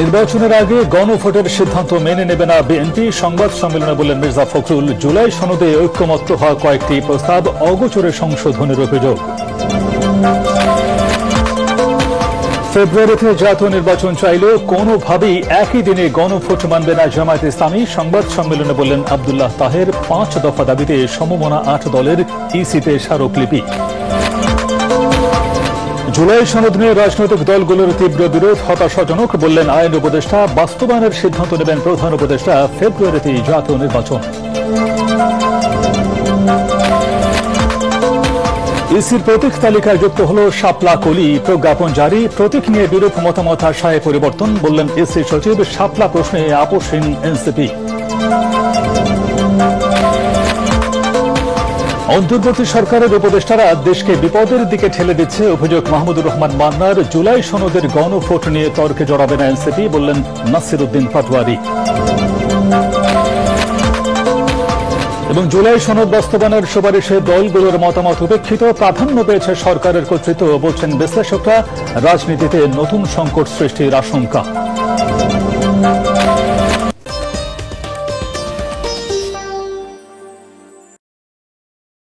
নির্বাচনের আগে গণভোটের সিদ্ধান্ত মেনে নেবে না বিএনপি। সংবাদ সম্মেলনে বললেন মির্জা ফখরুল। জুলাই সনদে ঐক্যমত্য হওয়া কয়েকটি প্রস্তাব অগোচরে সংশোধনের অভিযোগ। ফেব্রুয়ারিতে জাতীয় নির্বাচন চাইলেও কোনোভাবেই একই দিনে গণভোট মানবে না জামায়াত ইসলামী। সংবাদ সম্মেলনে বললেন আব্দুল্লাহ তাহের। 5 দফা দাবিতে সমমনা 8 দলের ইসিতে স্মারকলিপি। জুলাই সনদ নিয়ে রাজনৈতিক দলগুলোর তীব্র বিরোধ হতাশাজনক বললেন আইন উপদেষ্টা। বাস্তবায়নের সিদ্ধান্ত নেবেন প্রধান উপদেষ্টা। ফেব্রুয়ারিতেই জাতীয় নির্বাচন। ইসির প্রতীক তালিকায় যুক্ত হল শাপলা কলি। প্রজ্ঞাপন জারি। প্রতীক নিয়ে বিরূপ মতামত আশায় পরিবর্তন বললেন ইসি সচিব। শাপলা প্রশ্নে আপোষহীন এনসিপি। অন্তর্বর্তী সরকারের উপদেষ্টারা দেশকে বিপদের দিকে ঠেলে দিচ্ছে অভিযোগ মাহমুদুর রহমান মান্নার। জুলাই সনদের গণভোট নিয়ে তর্কে জড়াবে না এনসিপি বললেন নাসির উদ্দিন পাটোয়ারি। এবং জুলাই সনদ বাস্তবায়নের সুপারিশে দলগুলোর মতামত উপেক্ষিত। প্রাধান্য পেয়েছে সরকারের কর্তৃত্ব বলছেন বিশ্লেষকরা। রাজনীতিতে নতুন সংকট সৃষ্টির আশঙ্কা।